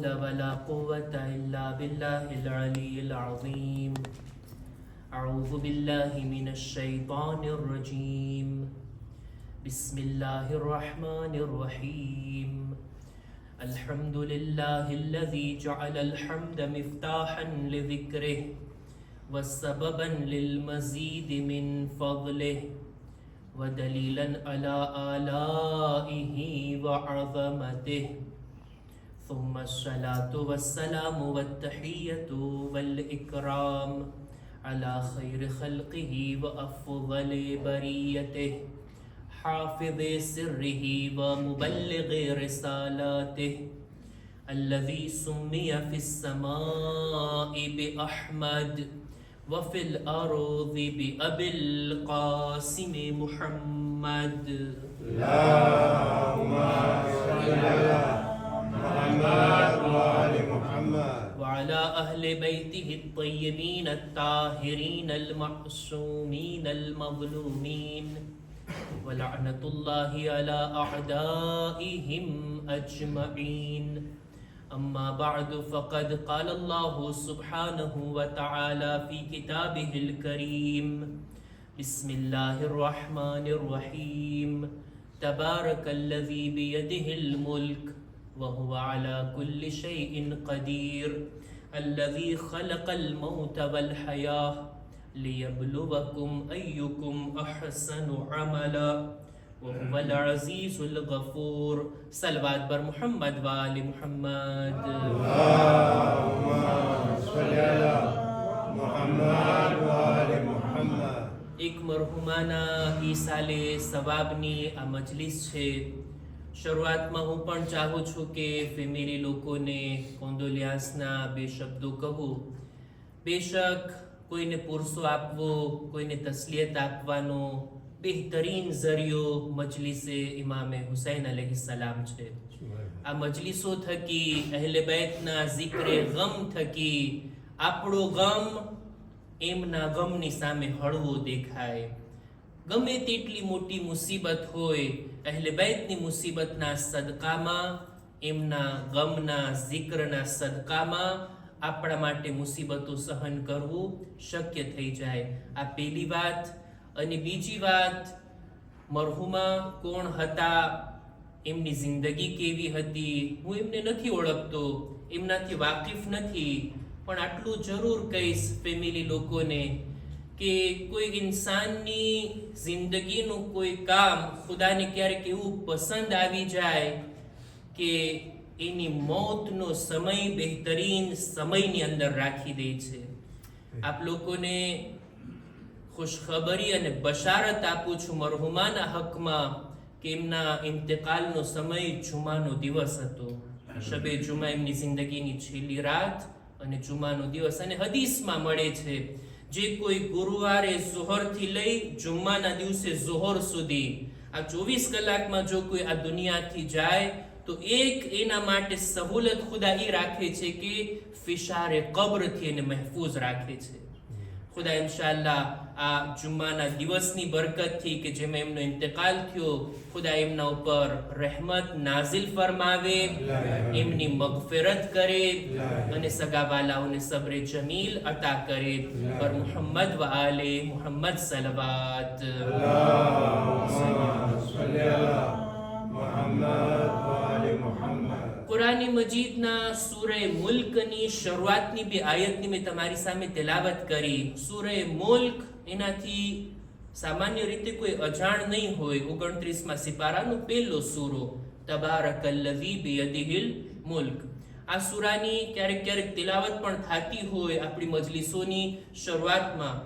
حول ولا قوة إلا بالله العلي العظيم. أعوذ بالله من الشيطان الرجيم. بسم الله الرحمن الرحيم. الحمد لله الذي جعل الحمد مفتاحا لذكره وسببا للمزيد من فضله ودليلا على آلائه وعظمته. ثم الصلاة والسلام والتحية والإكرام على خير خلقه وأفضل بريته حافظ سره ومبلغ رسالاته الذي سمي في السماء بأحمد وفي الأرض بأبي القاسم محمد. اللهم صل على محمد وآل محمد وعلى أهل بيته الطيبين الطاهرين المعصومين المظلومين ولعنة الله على أعدائهم أجمعين. أما بعد فقد قال الله سبحانه وتعالى في كتابه الكريم. بسم الله الرحمن الرحيم. تبارك الذي بيده الملك وهو على كل شيء قدير الذي خلق الموت والحياة ليبلوكم أيكم أحسن عملا وهو العزيز الغفور. صلوات بر محمد وآل محمد. اللهم صل على محمد وآل محمد. એક મરહુમાના ઈ સાલે સવાબની આ મજલિસ છે. શરૂઆતમાં હું પણ ચાહું છું કે ફેમિલી લોકોને કોન્ડોલિયાન્સના બે શબ્દો કહું. બેશક કોઈને પુરસો આપવો, કોઈને તસ્લિયત આપવાનો બહેતરીન ઝરિયો મજલિસે ઇમામે હુસૈન અલૈહિસ્સલામ છે. આ મજલિસો થકી અહેલે બૈતના ઝિક્રે ગમ થકી આપણો ગમ એમના ગમની સામે હળવો દેખાય. ગમે તેટલી મોટી મુસીબત હોય, અહેલે બૈતની મુસીબતના સદકામાં, એમના ગમના ઝિક્રના સદકામાં આપણા માટે મુસીબતો સહન કરવું શક્ય થઈ જાય. આ પહેલી વાત. અને બીજી વાત, મરહુમા કોણ હતા, એમની જિંદગી કેવી હતી, હું એમને નથી ઓળખતો, એમનાથી વાકેફ નથી, પણ આટલું જરૂર કહીશ ફેમિલી લોકોને કે કોઈ ઇન્સાનની જિંદગીનું કોઈ કામ ખુદાને ક્યારેક એવું પસંદ આવી જાય કે એની મોતનો સમય બહેતરીન સમયની અંદર રાખી દે છે. આપ લોકોને ખુશખબરી અને બશારત આપું છું મરહુમાના હકમાં કે એમના ઇન્તકાલનો સમય જુમાનો દિવસ હતો. શબે જુમા એમની જિંદગીની છેલ્લી રાત અને જુમાનો દિવસ. અને હદીસમાં મળે છે જે કોઈ ગુરુવારે ઝોહરથી લઈ જુમ્માના દિવસે ઝોહર સુધી આ 24 કલાકમાં જો કોઈ આ દુનિયાથી જાય તો એક એના માટે સહુલત ખુદા એ રાખે છે કે ફિશારે કબ્રથી એને મહેફૂઝ રાખે છે. ખુદા ઇન્શાઅલ્લાહ આ જુમ્માના દિવસની બરકતથી કે જેમાં એમનો ઇન્તકાલ થયો, ખુદા એમના ઉપર રહેમત નાઝિલ ફરમાવે, એમની મગફિરત કરે અને સગાવાલાઓને સબ્રે જમીલ અતા કરે. પર મુહમ્મદ વ આલે મુહમ્મદ સલવાત. કુરાન મજીદના સૂરે મુલ્કની શરૂઆતની બે આયતની મેં તમારી સામે તેલાવત કરી. સૂરે મુલ્ક એનાથી સામાન્ય રીતે કોઈ અજાણ નહીં હોય. 29મા સિપારાનો પહેલો સૂરો તબારકલ્લઝી બિયદિહિલ મુલ્ક. આ સૂરાની ક્યારેક ક્યારેક તિલાવત પણ થતી હોય આપણી મજલિસોની શરૂઆતમાં.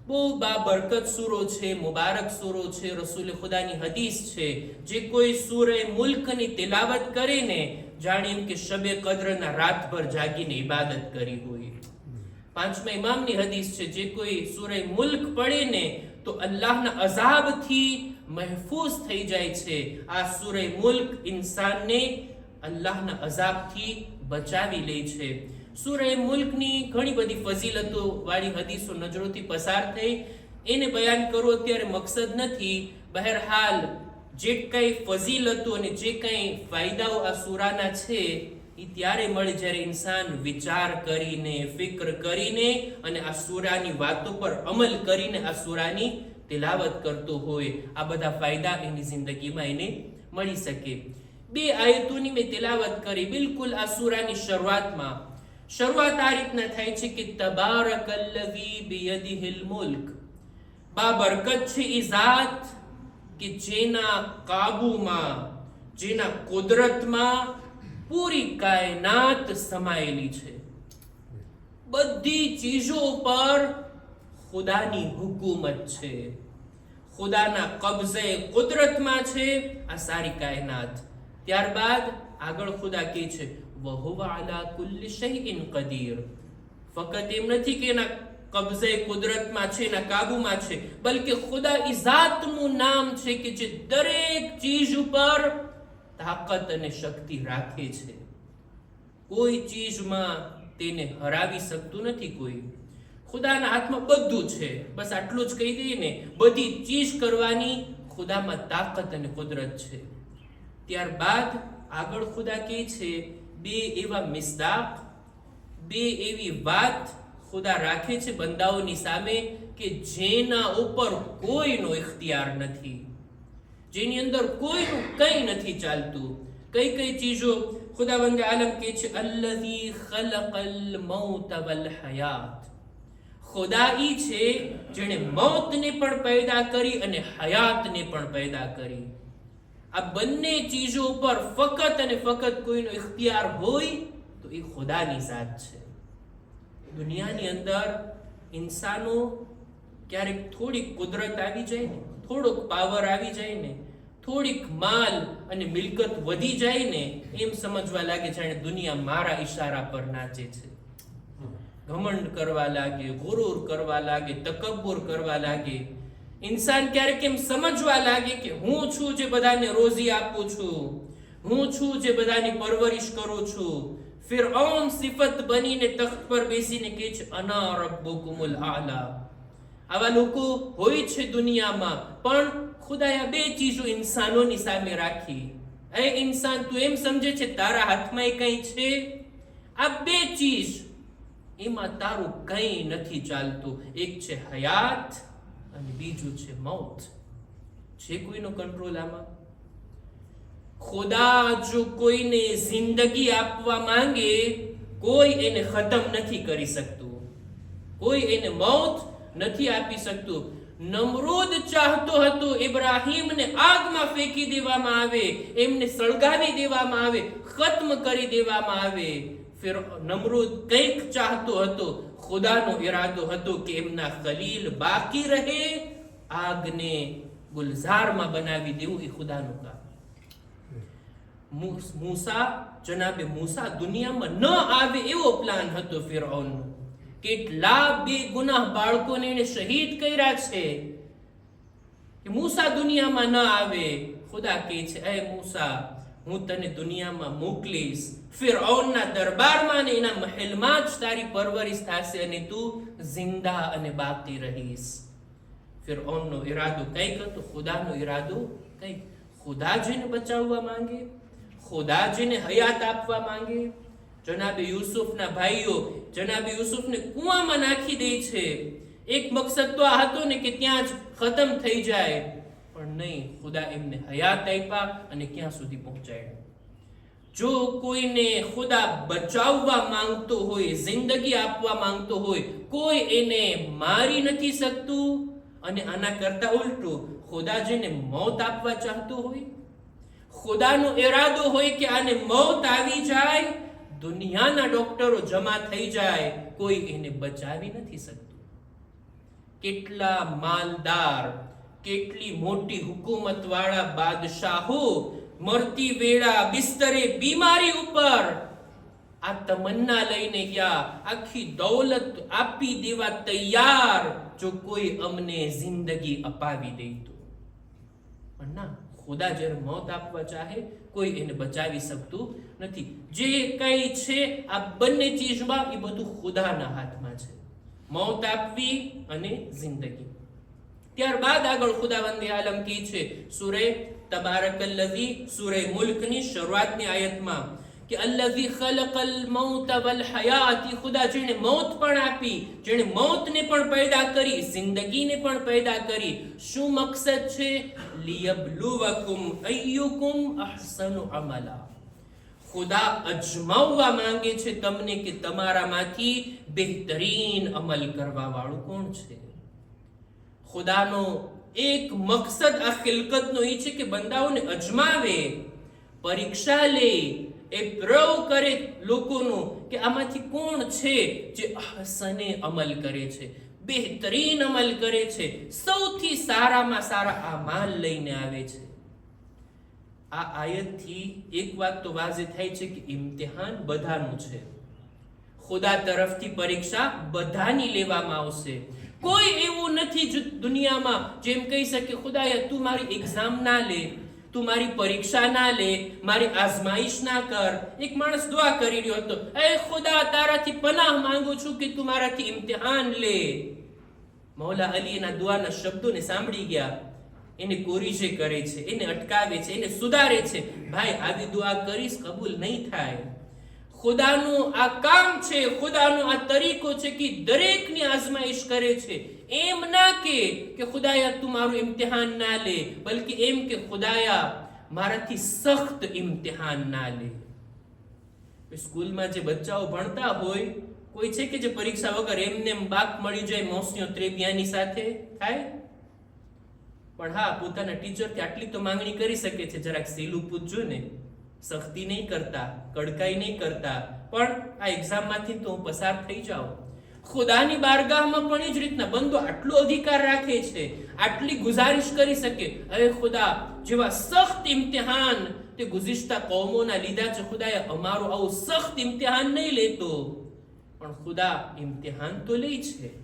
બહુ બાબરકત સૂરો છે, મુબારક સૂરો છે. રસૂલ ખુદાની હદીસ છે જે કોઈ સૂરે મુલ્કની તિલાવત કરે ને જાણે એમ કે શબે કદ્રના રાતભર જાગીને ઇબાદત કરી હોય. 5મા ઇમામની હદીસ છે જે કોઈ સૂરે મુલ્ક પડે ને તો અલ્લાહના અઝાબથી મહેફૂઝ થઈ જાય છે. આ સૂરે મુલ્ક ઇન્સાનને અલ્લાહના અઝાબથી બચાવી લે છે. સૂરે મુલ્કની ઘણી બધી ફઝીલતો વાળી હદીસો નજરોથી પસાર થઈ, એને બયાન કરવો અત્યારે મકસદ નથી. બહેરહાલ જે કંઈ ફઝીલતો અને જે કંઈ ફાયદાઓ આ સૂરાના છે એ ત્યારે મળે જ્યારે ઇન્સાન વિચાર કરીને, ફિક્ર કરીને અને આ સૂરાની વાતો પર અમલ કરીને આ સૂરાની તિલાવત કરતો હોય. આ બધા ફાયદા એની જિંદગીમાં એને મળી શકે. 2 આયતોની મેં તિલાવત કરી બિલકુલ આ સૂરાની શરૂઆતમાં. શરૂઆત આ રીતના થાય છે કે તબારકલ્લઝી બિયદિહિલ મુલ્ક, બાબરકત છે એ ઝાત કે જેના કાબુમાં, જેના કુદરતમાં પૂરી કાયનાત સમાયેલી છે. બધી ચીજો પર ખુદાની હુકુમત છે, ખુદાના કબજે કુદરતમાં છે આ સારી કાયનાત. ત્યારબાદ આગળ ખુદા કહે છે વહુવા અલા કુલ્લિ શૈઇન કદીર. ફક્ત એમ નથી કે એના કબજે કુદરતમાં છે, એના કાબુમાં છે, બલકે ખુદા ઈ ઝાતનું નામ છે કે જે દરેક ચીજ ઉપર તાકાત અને શક્તિ રાખે છે. કોઈ ચીજમાં તેને હરાવી શકતું નથી કોઈ. ખુદાના હાથમાં બધું છે. બસ આટલું જ કહી દઈએ ને, બધી ચીજ કરવાની ખુદામાં તાકાત અને કુદરત છે. ત્યારબાદ આગળ ખુદા કહે છે 2 એવા મિસ્દાક, 2 એવી વાત ખુદા રાખે છે બંદાઓની સામે કે જેના ઉપર કોઈનો ઇખ્તિયાર નથી, જેની અંદર કોઈનું કંઈ નથી ચાલતું. કઈ કઈ ચીજો? ખુદાવંદ આલમ કહે છે અલ્લઝી ખલકલ મૌત વલ હયાત. ખુદા ઈ છે જેણે મૌતને પણ પેદા કરી અને હયાતને પણ પેદા કરી. આ બંને ચીજો પર ફક્ત અને ફક્ત કોઈનો ઇખ્તિયાર હોય તો એ ખુદાની ઝાત છે. દુનિયાની અંદર ઇન્સાનો ક્યારેક થોડીક કુદરત આવી જાય ને, થોડોક પાવર આવી જાય ને, થોડીક માલ અને મિલકત વધી જાય ને, એમ સમજવા લાગે જાણે દુનિયા મારા ઈશારા પર નાચે છે. ઘમંડ કરવા લાગે, ગુરુર કરવા લાગે, તકબ્બુર કરવા લાગે. ઇન્સાન ક્યારેક એમ સમજવા લાગે કે હું છું જે બધાને રોજી આપું છું, હું છું જે બધાની પરવરિશ કરું છું. ફિરഔન સિફત બનીને તખ્ત પર બેસીને કહે છે અના રબ્બુકુમુલ આલા. આવા લોકો હોય છે દુનિયામાં, પણ ખુદાએ આ 2 ચીજો ઇન્સાનોની સામે રાખી. એ ઇન્સાન, તું એમ સમજે છે તારા હાથમાં કંઈ છે? આ 2 ચીજ, એમાં તારું કંઈ નથી ચાલતું. એક છે હયાત અને બીજું છે મૌત. છે કોઈનો કંટ્રોલ આમાં? ખુદા જો કોઈને જિંદગી આપવા માંગે, કોઈ એને ખતમ નથી કરી શકતું, કોઈ એને મૌત નથી આપી શકતું. નમરૂદ ચાહતો હતો ઇબ્રાહીમને આગમાં ફેંકી દેવામાં આવે, એમને સળગાવી દેવામાં આવે, ખત્મ કરી દેવામાં આવે. ફિર નમરૂદ કંઈક ચાહતો હતો, ખુદાનો ઈરાદો હતો કે એમના ખલીલ બાકી રહે, આગને ગુલઝારમાં બનાવી દેવું એ ખુદાનું કામ. મૂસા, જનાબે મૂસા દુનિયામાં ન આવે એવો પ્લાન હતો ફિરૌનનો. કેટલા બેગુનાહ બાળકોને એને શહીદ કર્યા છે કે મૂસા દુનિયામાં ન આવે. ખુદા કહે છે એ મૂસા, હું તને દુનિયામાં મોકલીશ, ફિરૌનના દરબારમાં ને એના મહેલમાં જ તારી પરવરિશ થશે અને તું જિંદા અને બાકી રહીશ. ફિરૌનનો ઈરાદો કંઈક હતો, ખુદાનો ઈરાદો કંઈક. ખુદા જેને બચાવવા માંગે, ખુદા જેને હયાત આપવા માંગે. જનાબે યુસુફના ભાઈઓ જનાબે યુસુફને કૂવામાં નાખી દે છે. એક મકસદ તો આ હતો ને કે ત્યાં જ ખતમ થઈ જાય, પણ નહીં, ખુદા એમને હયાત આપ્યા અને ક્યાં સુધી પહોંચાડ્યા. જો કોઈને ખુદા બચાવવા માંગતો હોય, જિંદગી આપવા માંગતો હોય, કોઈ એને મારી નથી શકતું. અને આના કરતા ઉલટું, ખુદા જેને મોત આપવા ચાહતો હોય, ખુદાનો ઈરાદો હોય કે આને મોત આવી જાય, દુનિયાના ડોક્ટરો જમા થઈ જાય, કોઈ એને બચાવી નથી શકતું. કેટલા માલદાર, કેટલી મોટી હુકુમત વાળા બાદશાહો મરતી વેળા બિસ્તરે બીમારી ઉપર આ તમન્ના લઈને ગયા, આખી દૌલત આપી દેવા તૈયાર જો કોઈ અમને જિંદગી અપાવી દે તો. પણ ના, ખુદા જ્યારે મોત આપવા ચાહે, કોઈ એને બચાવી શકતું નથી. જે કઈ છે આ બંને ચીજમાં, એ બધું ખુદાના હાથમાં છે, મોત આપવી અને જિંદગી. ત્યારબાદ આગળ ખુદાવંદ આલમ કી છે સૂરે તબારકલ્લઝી, સૂરે મુલ્કની શરૂઆતની આયતમાં કે અલ્લઝી ખલકલ મૌત વલ હયાત, ખુદા જેણે મૌત પણ આપી, જેણે મૌતને પણ પેદા કરી, જિંદગીને પણ પેદા કરી. શું મકસદ છે? લિયબ્લુવકુમ અય્યુકુમ અહસનુ અમલા. ખુદા અજમાવવા માંગે છે તમને કે તમારામાંથી બહેતરીન અમલ કરવા વાળું કોણ છે. ખુદાનો એક મકસદ આ ખિલકતનો એ છે કે બંદાઓને અજમાવે, પરીક્ષા લે, એ પ્રવ કરે લોકોનું કે આમાંથી કોણ છે જે અહસને અમલ કરે છે, બહેતરીન અમલ કરે છે, સૌથી સારામાં સારા આમાલ લઈને આવે છે. આ આયતથી એક વાત તો વાઝે થાય છે કે ઇમ્તિહાન બધાનું છે. ખુદા તરફથી પરીક્ષા બધાની લેવામાં આવશે. કોઈ એવું નથી દુનિયામાં જેમ કહી શકે ખુદાયા તું મારી એક્ઝામ ના લે, તું મારી પરીક્ષા ના લે, મારી આઝમાઈશ ના કર. એક માણસ દુઆ કરી રહ્યો હતો, એ ખુદા તારાથી પનાહ માંગુ છું કે તું મારાથી ઇમ્તિહાન લે. મૌલા અલી એના દુઆના શબ્દોને સાંભળી ગયા, એને કોરીજે કરે છે, એને અટકાવે છે, એને સુધારે છે. ભાઈ આવી દુઆ કરીશ કબૂલ નહીં થાય. ખુદાનું આ કામ છે, ખુદાનો આ તરીકો છે કે દરેકની આઝમાઈશ કરે છે. એમ ના કે ખુદાયા તું મારું ઇમ્તિહાન ના લે, બલકે એમ કે ખુદાયા મારાથી સખ્ત ઇમ્તિહાન ના લે. સ્કૂલમાં જે બચ્ચાઓ ભણતા હોય, કોઈ છે કે જે પરીક્ષા વગર એમને બાક મળી જાય મોસણીઓ ત્રેબિયાની સાથે થાય? પણ હા, પોતાના ટીચરથી આટલી તો માંગણી કરી શકે છે, જરાક સહેલું પૂછજો ને, સખ્તી નહીં કરતા, કડકાઈ નહીં કરતા, પણ આ એક્ઝામમાંથી તો હું પસાર થઈ જાઉં. ખુદાની બારગાહમાં પણ એ જ રીતના બંદો આટલો અધિકાર રાખે છે, આટલી ગુજારિશ કરી શકે, અરે ખુદા જેવા સખ્ત ઇમ્તિહાન તે ગુઝિશ્તા કૌમોના લીધા છે, ખુદાએ અમારું આવું સખ્ત ઇમ્તિહાન નહીં લેતો. પણ ખુદા ઇમ્તિહાન તો લે છે,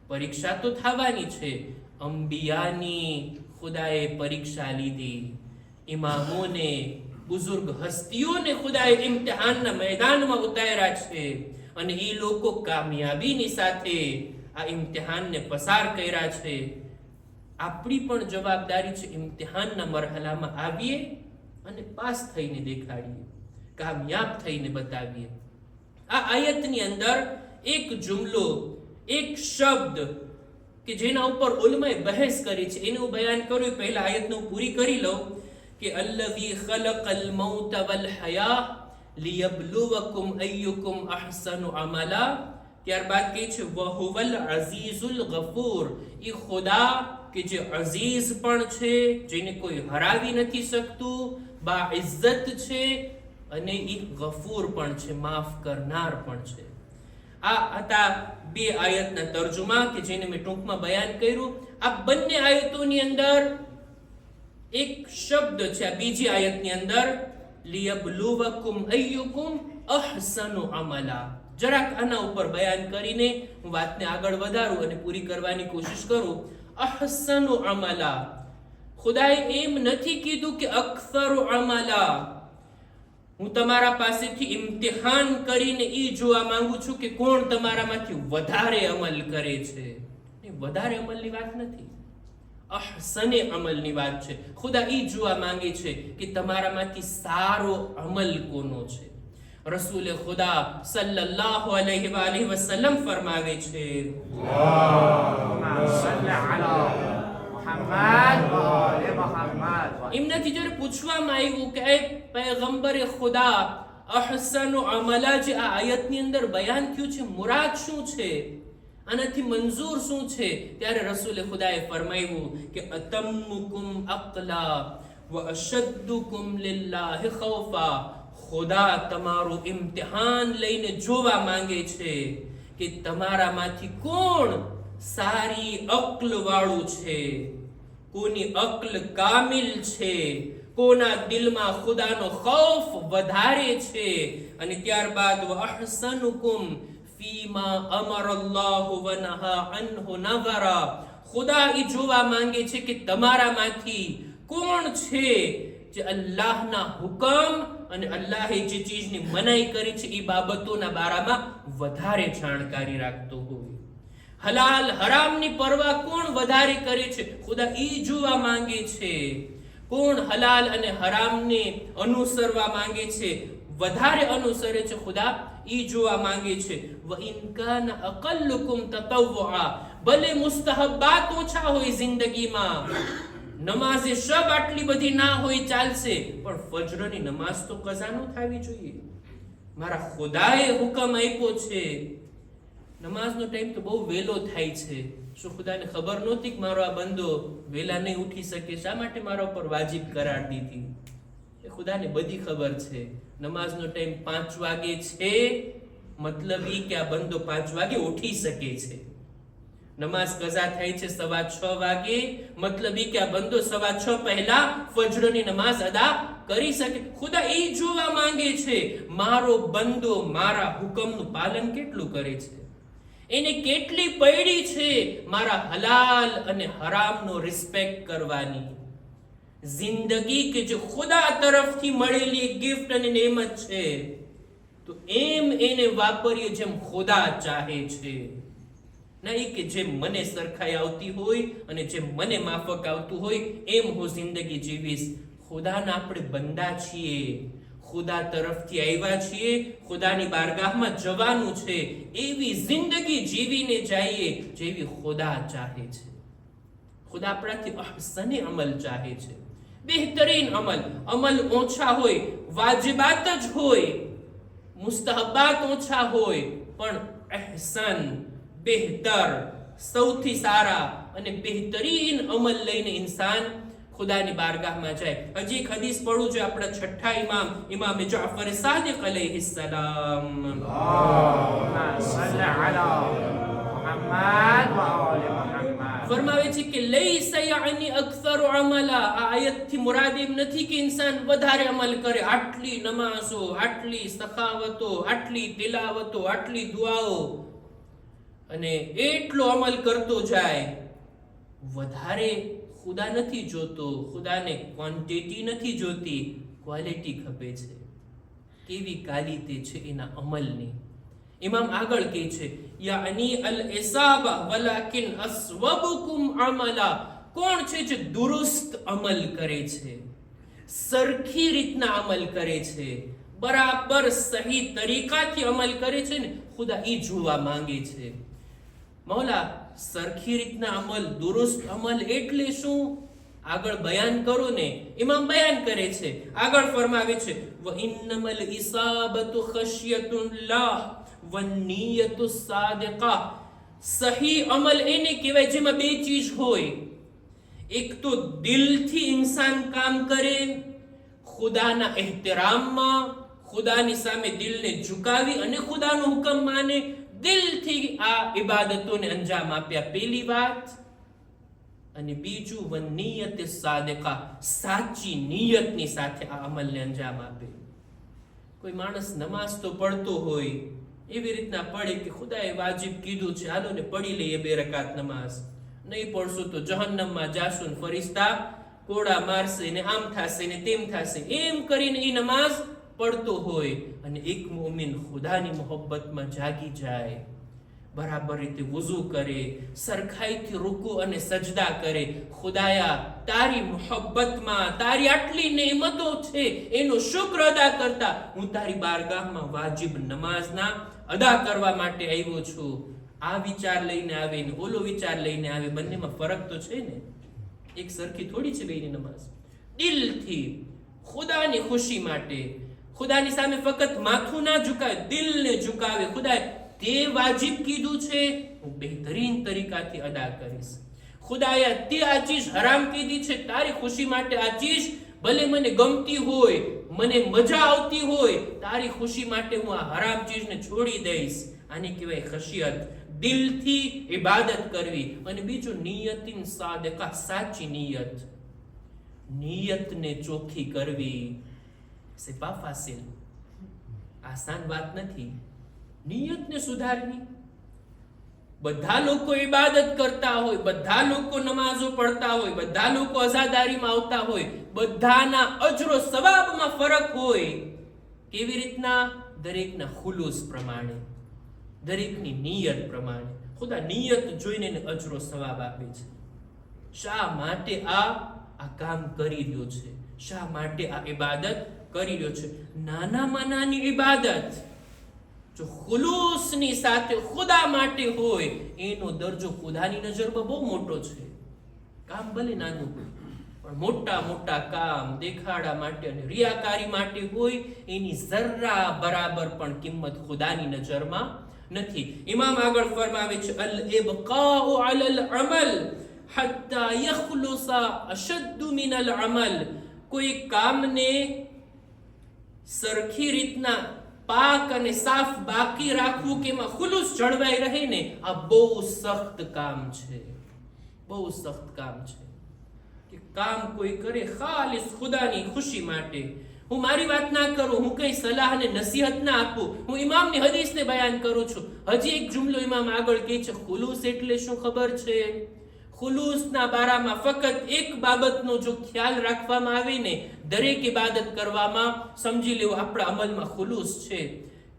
પરીક્ષા તો થવાની છે. અંબિયાની ખુદાએ પરીક્ષા લીધી, ઇમામોને, બુઝુર્ગ હસ્તીઓને ખુદાએ ઇમ્તિહાનના મેદાનમાં ઉતાર્યા છે, અને એ લોકો કામયાબીની સાથે આ ઇમ્તિહાનને પસાર કર્યા છે. આપણી પણ જવાબદારી છે ઇમ્તિહાનના મરહલામાં આવીએ અને પાસ થઈને દેખાડીએ, કામયાબ થઈને બતાવીએ. આ આયતની અંદર એક જુમલો, એક શબ્દ કે જેના ઉપર ઉલમાએ બહેસ કરી છે, એનું બયાન કર્યું. પહેલા આયતને હું પૂરી કરી લઉં કે અલ્લઝી ખલકલ મૌત વલ હયા લિયબ્લુવકુમ અય્યુકુમ અહસનુ અમલા. ત્યારબાદ કહે છે વહુવલ અઝીઝુલ ગફૂર, એ ખુદા કે જે અઝીઝ પણ છે, જેને કોઈ હરાવી નથી શકતું, બાઇઝ્ઝત છે, અને એ ગફૂર પણ છે, માફ કરનાર પણ છે. આ હતા બે આયતના તર્જુમા કે જેને મેં ટૂંકમાં બયાન કર્યું. આ બંને આયતોની અંદર એક શબ્દ છે, આ બીજી આયતની અંદર લિયબ્લુવકુમ અય્યુકુમ અહસનુ અમલા. જરાક આના ઉપર બયાન કરીને હું વાતને આગળ વધારું અને પૂરી કરવાની કોશિશ કરું. અહસનુ અમલા, ખુદાએ એમ નથી કીધું કે અક્સરુ અમલા. હું તમારા પાસેથી ઇમ્તિહાન કરીને એ જોવા માંગુ છું કે કોણ તમારામાંથી વધારે અમલ કરે છે. વધારે અમલની વાત નથી, અહસને અમલની વાત છે. ખુદા એ જોવા માંગે છે કે તમારામાંથી સારો અમલ કોનો છે. રસૂલ ખુદા સલ્લલ્લાહુ અલૈહિ વસલ્લમ ફરમાવે છે એમનાથી જ્યારે પૂછવામાં આવ્યું કે એ પૈગંબરે ખુદા અહસનુ અમલા જે આ આયતની અંદર બયાન થયું છે, મુરાદ શું છે, આનાથી મંજૂર શું છે? ત્યારે રસૂલ ખુદાએ ફરમાવ્યું કે અતમ્મુકુમ અક્લા વ અશદ્દુકુમ લિલ્લાહિ ખૌફા. ખુદા તમારું ઇમ્તિહાન લઈને જોવા માંગે છે કે તમારામાંથી કોણ સારી અક્લ વાળું છે, કોની અક્લ કામિલ છે, કોના દિલમાં ખુદાનો ખૌફ વધારે છે. અને ત્યારબાદ વ અહસનુકુમ ફીમા અમરલ્લાહુ વ નહા અન્હુ નઝરા. ખુદા એ જોવા માંગે છે કે તમારામાંથી કોણ છે જે અલ્લાહના હુકમ અને અલ્લાહે જે ચીજની મનાઈ કરી છે એ બાબતોના બારામાં વધારે જાણકારી રાખતો હોય. હલાલ હરામની પરવા કોણ વધારે કરે છે, ખુદા ઈ જોવા માંગે છે. કોણ હલાલ અને હરામને અનુસરવા માંગે છે, વધારે અનુસરે છે ખુદા ઈ જોવા માંગે છે. વ ઇન કાન અકલ્લુકુમ તતવ્વુઆ, ભલે મુસ્તહબાત ઓછા હોય જિંદગીમાં, નમાઝે શબ આટલી બધી ના હોય ચાલશે, પણ ફજરની નમાઝ તો કઝા ન થવી જોઈએ. મારા ખુદાએ હુકમ આપ્યો છે. નમાઝનો ટાઈમ તો બહુ વહેલો થાય છે. શું ખુદાને ખબર નહોતી કે મારો આ બંદો વહેલા નહીં ઉઠી શકે? શા માટે મારા ઉપર વાજિબ કરાર દીધી? એ ખુદાને બધી ખબર છે. નમાઝનો ટાઈમ 5 વાગે છે, મતલબ ઈ કે આ બંદો 5 વાગે ઉઠી શકે છે. નમાઝ કઝા થાય છે 6:15 વાગે, મતલબ ઈ કે આ બંદો 6:15 પહેલા ફજરની નમાઝ અદા કરી શકે. ખુદા એ જોવા માંગે છે મારો બંદો મારા હુકમનું પાલન કેટલું કરે છે, એને કેટલી પડી છે મારા હલાલ અને હરામનો રિસ્પેક્ટ કરવાની. જિંદગી કે જે ખુદા તરફથી મળેલી ગિફ્ટ અને નેમત છે, તો એમ એને વાપરીએ જેમ ખુદા ચાહે છે, નહીં કે જેમ મને સરખાઈ આવતી હોય અને જેમ મને માફક આવતું હોય એમ હું જિંદગી જીવીશ. ખુદાના આપણે બંદા છીએ, ખુદા તરફથી આવ્યા છીએ, ખુદાની બારગાહમાં જવાનું છે. એવી જિંદગી જીવીને જઈએ જેવી ખુદા ચાહે છે. ખુદા આપણાથી અહસને અમલ ચાહે છે, બહેતરીન અમલ ઓછા હોય, વાજિબાત જ હોય, મુસ્તહબાત ઓછા હોય, પણ અહસન, બહેતર, સૌથી સારા અને બહેતરીન અમલ લઈને ઇન્સાન ખુદાની બારગાહમાં જાય. હજી એક હદીસ પડું છે આપણા છઠ્ઠા ઇમામ જાફર સાદિક અલૈહિસ સલામ. ફરમાવે છે કે લૈસા યાની અક્સર અમલા. આ આયતથી મુરાદ એમ નથી કે ઇન્સાન વધારે અમલ કરે, આટલી નમાઝો, આટલી સખાવતો, આટલી તિલાવતો, આટલી દુઆઓ અને એટલો અમલ કરતો જાય. વધારે ખુદા નથી જોતો, ખુદાને ક્વોન્ટિટી નથી જોતી, ક્વોલિટી ખપે છે. કેવી ક્વોલિટી છે એના અમલની. ઇમામ આગળ કહે છે યાની અલ ઇસાબા વલાકિન અસ્વબુકુમ અમલા. કોણ છે જે દુરુસ્ત અમલ કરે છે, સરખી રીતના અમલ કરે છે, બરાબર સહી તરીકાથી અમલ કરે છે ને, ખુદા ઈ જોવા માંગે છે. મૌલા સરખી રીતના અમલ, દુરુસ્ત અમલ એટલે શું? આગળ બયાન કરો ને. ઇમામ બયાન કરે છે, આગળ ફરમાવે છે વ ઇન્નમલ ઇસાબતુ ખશ્યતુલ્લાહ વન્નિયતુ સાદિકા. સહી અમલ એને કહેવાય જેમાં બે ચીજ હોય. એક તો દિલથી ઇન્સાન કામ કરે, ખુદાના એહતરામમાં, ખુદાની સામે દિલને ઝુકાવી અને ખુદાનો હુકમ માને, દિલથી આ ઇબાદતોને અંજામ આપ્યા, પહેલી વાત. અને બીજું વન્નિયત સાદિકા, સાચી નિયતની સાથે આ અમલને અંજામ આપે. કોઈ માણસ નમાઝ તો પડતો હોય, એવી રીતના પડે કે ખુદાએ વાજિબ કીધું છે, હાલો ને પડી લઈએ 2 રકાત નમાઝ, નહીં પડશું તો જહન્નમમાં જાશું, ફરિશ્તા કોડા મારશે ને આમ થશે ને તેમ થશે, એમ કરીને એ નમાઝ પડતો હોય. અને એક મુમિન ખુદાની મોહબ્બતમાં જાગી જાય, બરાબર રીતે વુઝુ કરે, સરખાઈથી રૂકુ અને સજદા કરે, ખુદાયા તારી મોહબ્બતમાં તારી આટલી નેમતો છે એનો શુક્ર અદા કરતા હું તારી બારગાહમાં વાજિબ નમાઝના અદા કરવા માટે આવ્યો છું. આ વિચાર લઈને આવે ને ઓલો વિચાર લઈને આવે, બંનેમાં ફરક તો છે ને. એક સરખી થોડી છે બેની નમાઝ. દિલથી ખુદાની ખુશી માટે, ખુદાની સામે ફક્ત માથું ના ઝુકાવે, દિલને ઝુકાવે. ખુદાએ તે વાજિબ કીધું છે, હું બહેતરીન તરીકાથી અદા કરીશ. ખુદાએ તે આ ચીજ હરામ કીધી છે, તારી ખુશી માટે આ ચીજ ભલે મને ગમતી હોય, મને મજા આવતી હોય, તારી ખુશી માટે હું આ હરામ ચીજને છોડી દઈશ. આને કહેવાય ખશિયત, દિલથી ઇબાદત કરવી. અને બીજું નિયતિન સાદિકા, સાચી નિયત, નિયતને ચોખ્ખી કરવી. c'est pas facile, આસાન વાત નથી નિયતને સુધારવી. બધા લોકો ઇબાદત કરતા હોય, બધા લોકો નમાઝો પડતા હોય, બધા લોકો અઝાદારીમાં આવતા હોય, બધાના અજરો સવાબમાં ફરક હોય. કેવી રીતના? દરેકના ખુલૂસ પ્રમાણે, દરેકની નિયત પ્રમાણે. ખુદા નિયત જોઈને એને અજરો સવાબ આપે છે. શા માટે આ કામ કરી રહ્યો છે, શા માટે આ ઇબાદત કરી રહ્યો છે. નાનામાં નાની ઇબાદત જો ખુલૂસની સાથે ખુદા માટે હોય એનો દરજ્જો ખુદાની નજરમાં બહુ મોટો છે. કામ ભલે નાનું હોય પણ મોટા મોટા કામ દેખાડા માટે અને રિયાકારી માટે હોય એની જરા બરાબર પણ કિંમત ખુદાની નજરમાં નથી. ઇમામ આગળ ફરમાવે છે અલ ઇબકાઉ અલલ અમલ હત્તા યખલુસા અશદ્દ મિન અલ અમલ. કોઈ કામને સરખી રીતના પાક અને સાફ બાકી રાખવું કે એમાં ખુલુસ જળવાઈ રહે ને, આ બહુ સખ્ત કામ છે. બહુ સખ્ત કામ છે કે કામ કોઈ કરે ખાલીસ ખુદાની ખુશી માટે. હું મારી વાત ના કરું, હું કઈ સલાહ અને નસીહત ના આપું, હું ઇમામની હદીસને બયાન કરું છું. હજી એક જુમલો ઇમામ આગળ કહે છે ખુલૂસ એટલે શું ખબર છે? ખુલૂસના બારામાં ફક્ત એક બાબતનો જો ખ્યાલ રાખવામાં આવે ને, દરેક ઇબાદત કરવામાં સમજી લેવું આપણા અમલમાં ખુલૂસ છે.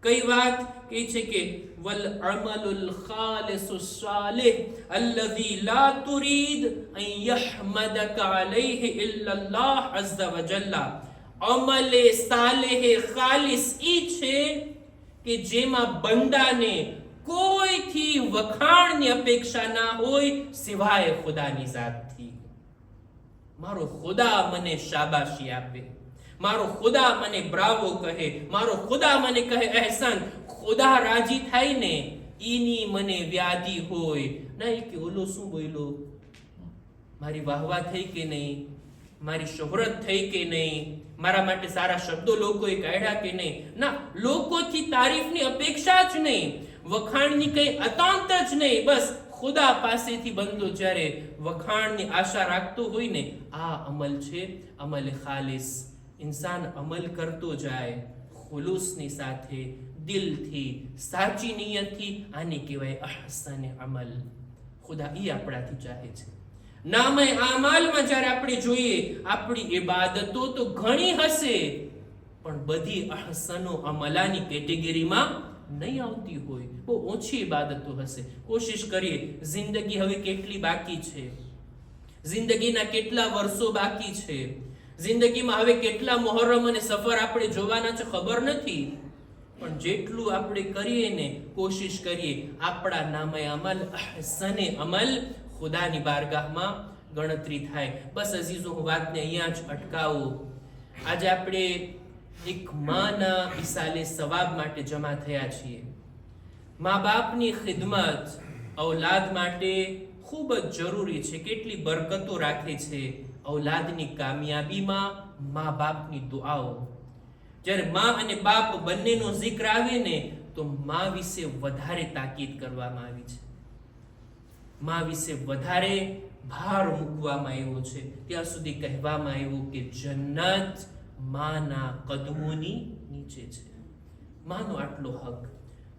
કઈ વાત કહે છે કે વલ અમલુલ ખાલિસુ સાલિહ અલ્લઝી લા તુરીદ અન યહમદકા અલૈહિ ઇલ્લા અલ્લાહ અઝ્ઝા વ જલ્લા. અમલે સાલેહ ખાલિસ ઈ છે કે જેમાં બંદાને કોઈથી વખાણની અપેક્ષા ના હોય સિવાય ખુદાની ઝાતથી. મારો ખુદા મને શાબાશી આપે, મારો ખુદા મને બ્રાવો કહે, મારો ખુદા મને કહે અહેસાન, ખુદા રાજી થાય ને ઈની મને વ્યાધિ હોય નહીં કે ઓલો શું બોલ્યો, મારી વાહવા થઈ કે નહીં, મારી શોહરત થઈ કે નહીં, મારા માટે સારા શબ્દો લોકોએ કાઢ્યા કે નહીં. ના, લોકોથી તારીફની અપેક્ષા જ નહીં, વખાણની કઈ અતાંત જ નહીં. બસ ખુદા પાસેથી બંદો જ્યારે વખાણની આશા રાખતો હોય ને, આ અમલ છે અમલ ખાલિસ. ઇન્સાન અમલ કરતો જાય ખુલૂસની સાથે, દિલથી, સાચી નિયતથી, આને કહેવાય અહસન અમલ. ખુદા ઈ આપણાથી ચાહે છે. નામે આમાલમાં જ્યારે આપણે જોઈએ આપણી ઇબાદતો તો ઘણી હશે પણ બધી અહસનો અમલાની કેટેગરીમાં નહીં આવતી હોય, બહુ ઓછી ઇબાદતો હશે. કોશિશ કરીએ, જિંદગી હવે કેટલી બાકી છે, જિંદગીના કેટલા વર્ષો બાકી છે, જિંદગીમાં હવે કેટલા મુહર્રમ અને સફર આપણે જોવાના છે ખબર નથી, પણ જેટલું આપણે કરીએ ને, કોશિશ કરીએ આપણા નામે અમલ અહસને અમલ ખુદાની બારગાહમાં ગણતરી થાય. બસ અઝીઝો, હું વાતને અહીંયા જ અટકાવું. આજે આપણે એક માના ઇસાલે સવાબ માટે જમા થયા છીએ. મા બાપની ખિદમત ઔલાદ માટે ખૂબ જ જરૂરી છે. કેટલી બરકતો રાખે છે ઔલાદની કામયાબીમાં મા બાપની દુઆઓ. જ્યારે મા અને બાપ બંનેનો zikr આવે ને તો મા વિશે વધારે તાકીદ કરવામાં આવી છે, મા વિશે વધારે ભાર મૂકવામાં આવ્યો છે. ત્યાં સુધી કહેવામાં આવ્યું કે જન્નત માના કદમોની નીચે છે. માનો આટલો હક.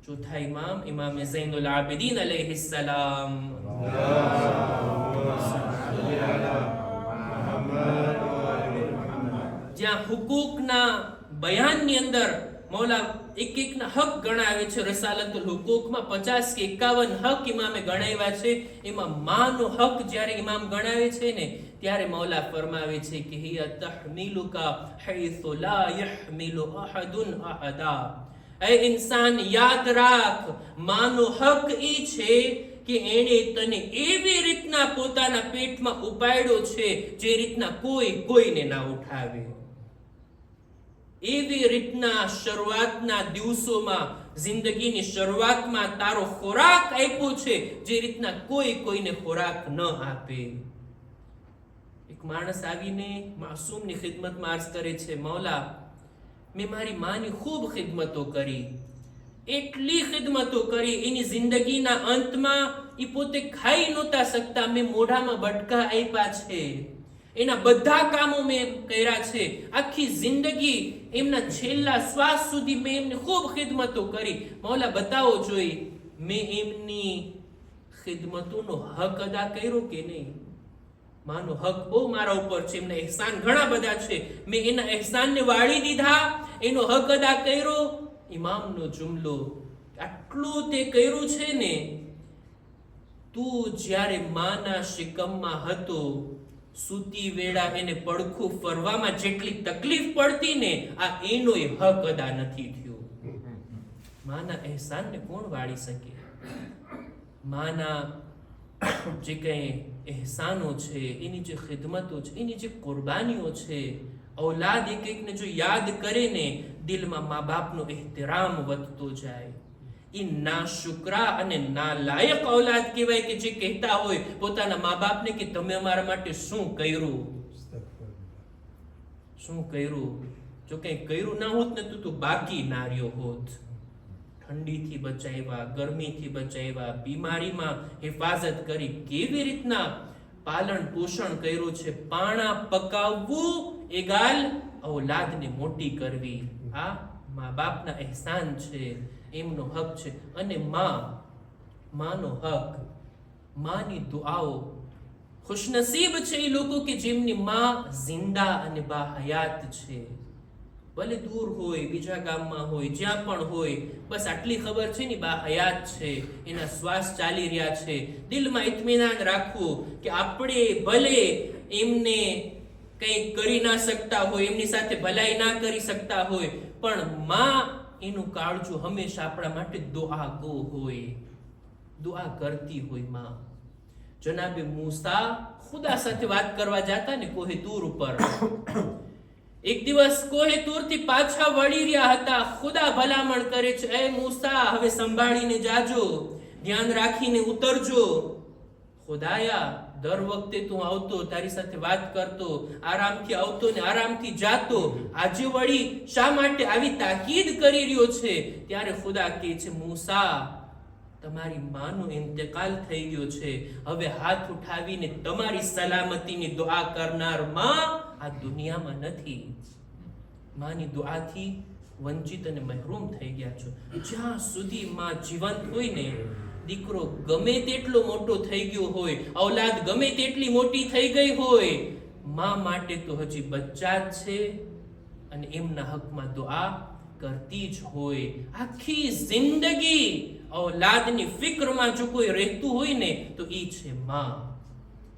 ચોથા ઇમામ ઇમામે ઝૈનુલ આબિદીન અલૈહિ સલામ જ્યાં હુકૂકના બયાનની અંદર મૌલા એક એકના હક ગણાવે છે. રસાલતુલ હુકૂકમાં 50 કે 51 હક ઇમામે ગણાવ્યા છે. એમાં માનો હક જ્યારે ઇમામ ગણાવે છે ને ત્યારે મૌલા ફરમાવે છે કે હિયા તહમીલુકા હૈસુ લા યહમિલુ અહદુન અહદા. એ ઇન્સાન યાદ રાખ, માનો હક ઈ છે કે એણે તને એવી રીતના પોતાના પેટમાં ઉપાડ્યો છે જે રીતના કોઈ કોઈને ના ઉઠાવે. એવી રીતના શરૂઆતના દિવસોમાં, જિંદગીની શરૂઆતમાં તારો ખોરાક આપ્યો છે જે રીતના કોઈ કોઈને ખોરાક ન આપે. એક માણસ આવીને માસૂમની ખિદમતમાં અર્જ કરે છે, મૌલા મેં મારી માની ખૂબ ખિદમતો કરી, એટલી ખિદમતો કરી, એની જિંદગીના અંતમાં એ પોતે ખાઈ નહોતા શકતા, મેં મોઢામાં બટકા આપ્યા છે, એના બધા કામો મેં કર્યા છે, આખી જિંદગી એમના છેલ્લા શ્વાસ સુધી મેં એમને ખૂબ ખિદમતો કરી. મૌલા બતાવો જોઈ મેં એમની ખિદમતોનો હક અદા કર્યો કે નહીં. માનો હક બહુ મારા ઉપર છે, એમના એહસાન ઘણા બધા છે, મેં એના એહસાનને વાળી દીધા, એનો હક અદા કર્યો. ઇમામનો જુમલો, આટલું તે કર્યું છે ને, તું જ્યારે માના શિકમમાં હતો સૂતી વેળા એને પડખું ફરવામાં જેટલી તકલીફ પડતી ને આ એનોય હક અદા નથી થયો. માના અહેસાનને કોણ વાળી શકે? માના જે કંઈ અહેસાનો છે, એની જે ખિદમતો છે, એની જે કુરબાનીઓ છે, ઔલાદ એક એકને જો યાદ કરે ને દિલમાં મા બાપનો એહતરામ વધતો જાય. એ ના શુક્રા અને ના લાયક ઔલાદ કહેવાય કે જે કહેતા હોય પોતાના મા બાપને કે તમે અમારા માટે શું કર્યું, શું કર્યું. જો કંઈ કર્યું ના હોત ને તો બાકી ના રહ્યો હોત. ઠંડીથી બચાવ્યા, ગરમીથી બચાવ્યા, બીમારીમાં હિફાજત કરી, કેવી રીતના પાલન પોષણ કર્યું છે. પાણા પકાવવું એ ગાલ ઔલાદને મોટી કરવી, આ મા બાપના અહેસાન છે, એમનો હક છે. અને માનો હક, માની દુઆઓ. ખુશનસીબ છે એ લોકો કે જેમની માં જિંદા અને બાહયાત છે. ભલે દૂર હોય, બીજા ગામમાં હોય, જ્યાં પણ હોય, બસ આટલી ખબર છે ને બાહયાત છે, એના શ્વાસ ચાલી રહ્યા છે. દિલમાં ઇત્મીનાન રાખવું કે આપણે ભલે એમને કંઈ કરી ના શકતા હોય, એમની સાથે ભલાઈ ના કરી શકતા હોય, પણ માં એનું કાળજું હંમેશા આપણા માટે દુઆ ગો હોય, દુઆ કરતી હોય માં. જનાબે મૂસા ખુદા સાથે વાત કરવા જાતા ને કોહે તૂર ઉપર. એક દિવસ કોહે તૂરથી પાછા વળી રહ્યા હતા. ખુદા ભલામણ કરે છે, એ મૂસા હવે સંભાળીને જાજો, ધ્યાન રાખીને ઉતરજો. ખુદાયા, દર વખતે તું આવતો, તારી સાથે વાત કરતો, આરામથી આવતો ને આરામથી જાતો, આજે વળી શા માટે આવી તાકીદ કરી રહ્યો છે? ત્યારે ખુદા કહે છે, મૂસા તમારી માનો ઇંતકાલ થઈ ગયો છે, હવે હાથ ઉઠાવીને તમારી સલામતીની દુઆ કરનાર માં આ દુનિયામાં નથી. માની દુઆથી વંચિત અને મહેરૂમ થઈ ગયા છો. જ્યાં સુધી માં જીવંત હોય ને, દીકરો ગમે તેટલો મોટો થઈ ગયો હોય, ઔલાદ ગમે તેટલી મોટી થઈ ગઈ હોય, માં માટે તો હજી બચ્ચા જ છે અને એમના હકમાં દુઆ કરતી જ હોય. આખી જિંદગી ઔલાદની ફિક્રમાં જો કોઈ રહેતું હોય ને તો ઈ છે માં.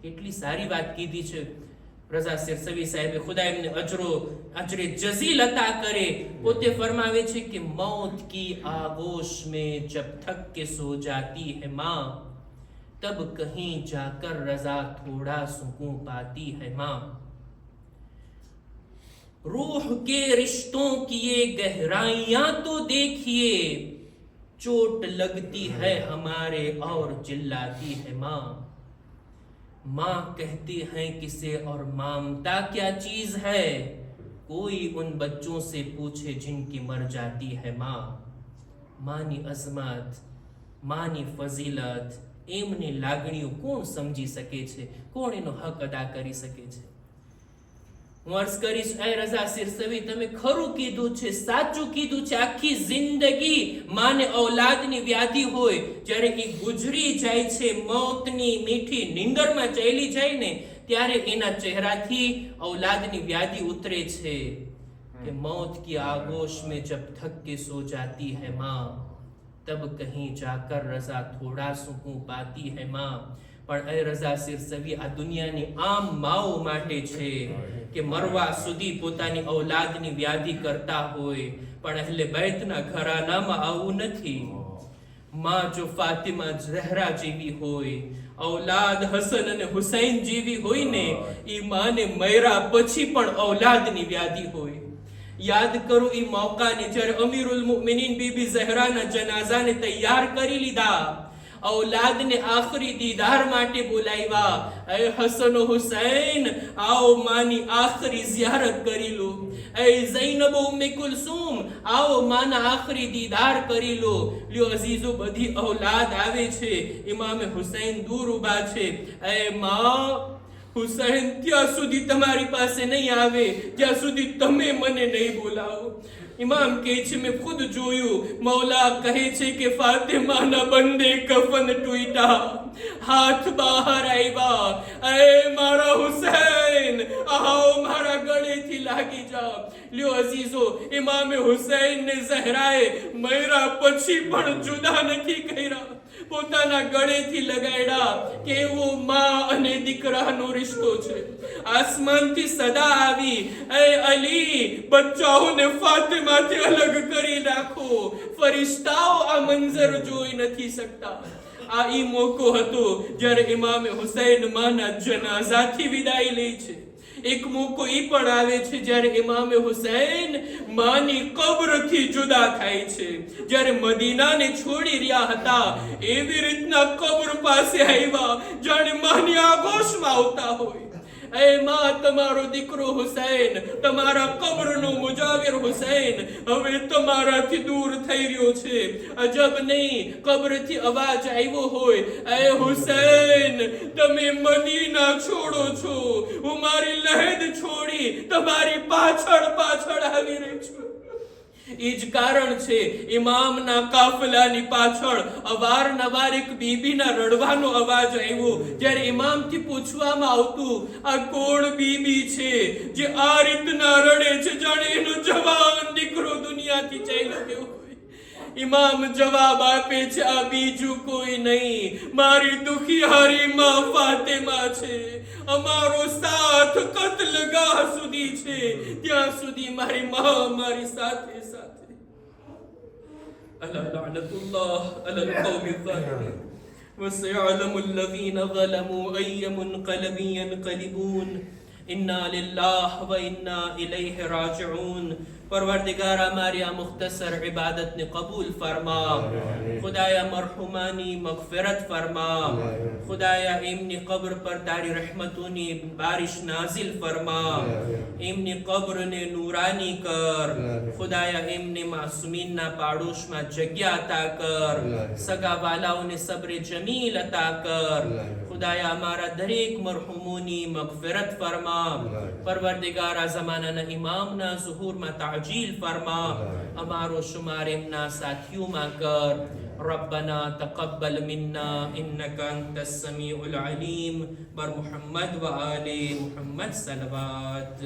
કેટલી સારી વાત કીધી છે રઝા સિરસવી સાહેબે. ખુદા એમને અજરે જઝીલ અતા કરે. પોતે ફરમાવે છે કે મૌત કી આગોશ में जब थक के सो जाती है माँ, तब कहीं जाकर रजा थोड़ा सुकून पाती है माँ. रूह के रिश्तों की ये गहराइयां तो देखिए, चोट लगती है हमारे और चिल्लाती है माँ. माँ कहती हैं किसे और ममता क्या चीज है, कोई उन बच्चों से पूछे जिनकी मर जाती है माँ. मानी अजमत, मानी फजीलत, એમની લાગણીઓ કોણ સમજી શકે છે? કોણ એનો હક અદા કરી શકે છે? હું અર્ઝ કરીશ, એ રઝા સિરસવી, તમે ખરું કીધું છે, સાચું કીધું છે. આખી જિંદગી માને ઔલાદની વ્યાધિ હોય, જ્યારે એ ગુજરી જાય છે, મોતની મીઠી નીંદરમાં ચાલી જાય ને, ત્યારે એના ચહેરાથી ઔલાદની વ્યાધિ ઉતરે છે કે मौत की आगोश में जब थक के सो जाती है माँ, तब कहीं जाकर रजा थोड़ा सुकून पाती है माँ. પણ એ રઝા સિરસવી આ દુનિયાની આમ માઓ માટે છે કે મરવા સુધી પોતાની ઔલાદની વ્યાધિ કરતા હોય, પણ અહલે બૈતના ઘરાનામાં આવું નથી. માં જો ફાતિમા ઝહરા જેવી હોય, ઔલાદ હસન અને હુસૈન જેવી હોય ને, ઈ માને મયરા પછી પણ ઔલાદની વ્યાધિ હોય. યાદ કરો એ મોકાને જ્યારે અમીરુલ મુમિનીન બીબી ઝહરાના જનાઝાને તૈયાર કરી લીધા, ઔલાદને આખરી દીદાર માટે બોલાવ્યા. એ હસન હુસૈન, આવો માની આખરી ઝિયારત કરી લો. એ ઝૈનબ ઉમ્મે કુલસુમ, આવો માના આખરી દીદાર કરી લો. લ્યો અઝીઝો, બધી ઔલાદ આવે છે, ઇમામે હુસૈન દૂર ઊભા છે. એ માં હુસૈન ત્યાં સુધી તમારી પાસે નહીં આવે જ્યાં સુધી તમે મને નહીં બોલાવો. ઇમામ કહે છે મેં ખુદ જોયું, મૌલા કહે છે કે ફાતિમાના બંને કફન તૂટ્યા, હાથ બહાર આવ્યા, એ મારા હુસૈન આવો મારા ગળેથી લાગી જાઓ. લ્યો અઝીઝો, ઇમામે હુસૈનને ઝહરાએ મર્યા પછી પણ જુદા નથી કર્યા, પોતાના ગળેથી લગાડ્યા. કેવો માં અને દીકરાનો રિશ્તો છે. આસમાનથી સદા આવી, એ અલી બચ્ચાઓને ફાતિમાથી અલગ કરી નાખો. ફરિશ્તાઓ આ મંઝર જોઈ નથી શકતા. આ ઈ મોકો હતો જ્યારે ઇમામે હુસૈન માના જનાઝાથી વિદાય લે છે. એક મોકો ઈ પણ આવે છે જ્યારે ઇમામે હુસૈન માની કબ્રથી જુદા થાય છે. જ્યારે મદીનાને છોડી રહ્યા હતા એવી રીતના કબ્ર પાસે આવ્યા જાણે માની આગોશમાં આવતા હોય. એ માં, તમારો દીકરો હુસૈન, તમારા કબ્રનો મુજાવિર હુસૈન હવે તમારાથી દૂર થઈ રહ્યો છે. અજબ નહીં, કબ્રથી અવાજ આવ્યો હોય, એ હુસૈન તમે મદીના છોડો છો, હું મારી લહેદ છોડી તમારી પાછળ પાછળ આવી રહી છું. એ જ કારણ છે ઇમામના કાફલાની પાછળ અવારનવાર એક બીબીના રડવાનો અવાજ આવ્યો. જ્યારે ઇમામથી પૂછવામાં આવતું આ કોણ બીબી છે જે આ રીતના રડે છે જાણે એનો જવાન દીકરો દુનિયાથી ચાલ્યો ગયો હોય. ઇમામ જવાબ આપે છે આ બીજું કોઈ નહીં, મારી દુખિયારી માં ફાતિમા છે. અમારો સાથ કત્લગાહ સુધી છે, ત્યાં સુધી મારી માં મારી સાથે સાથે. અલા લعنતુલ્લાહ અલા القوم الظالمين وسيعلم الذين ظلموا أي منقلب ينقلبون إنا لله وإنا إليه راجعون. परवरदिगार हमारी आ मुख्तसर इबादत ने कबूल फरमा. खुदाया मरहुमानी मगफिरत फरमा. खुदाया इमनी कब्र पर तारी रहमतोनी बारिश नाजिल फरमा. इमनी कब्र ने नूरानी कर. खुदाया इमने मासूमीन ना पाड़ोश में जग्या अता कर. सगा वालाओं ने सब्र जमील अता कर. खुदाया हमारा दरेक मरहुमोनी मगफिरत फरमा. परवरदिगार ज़माना ना इमाम ना ज़ुहूर में ताजील फरमा. हमारो शुमार इमना साथियों में कर. रब्बना तक़ब्बल मिन्ना इन्नका अंतस समीउल अलीम. बर मुहम्मद व आले मुहम्मद सलवात.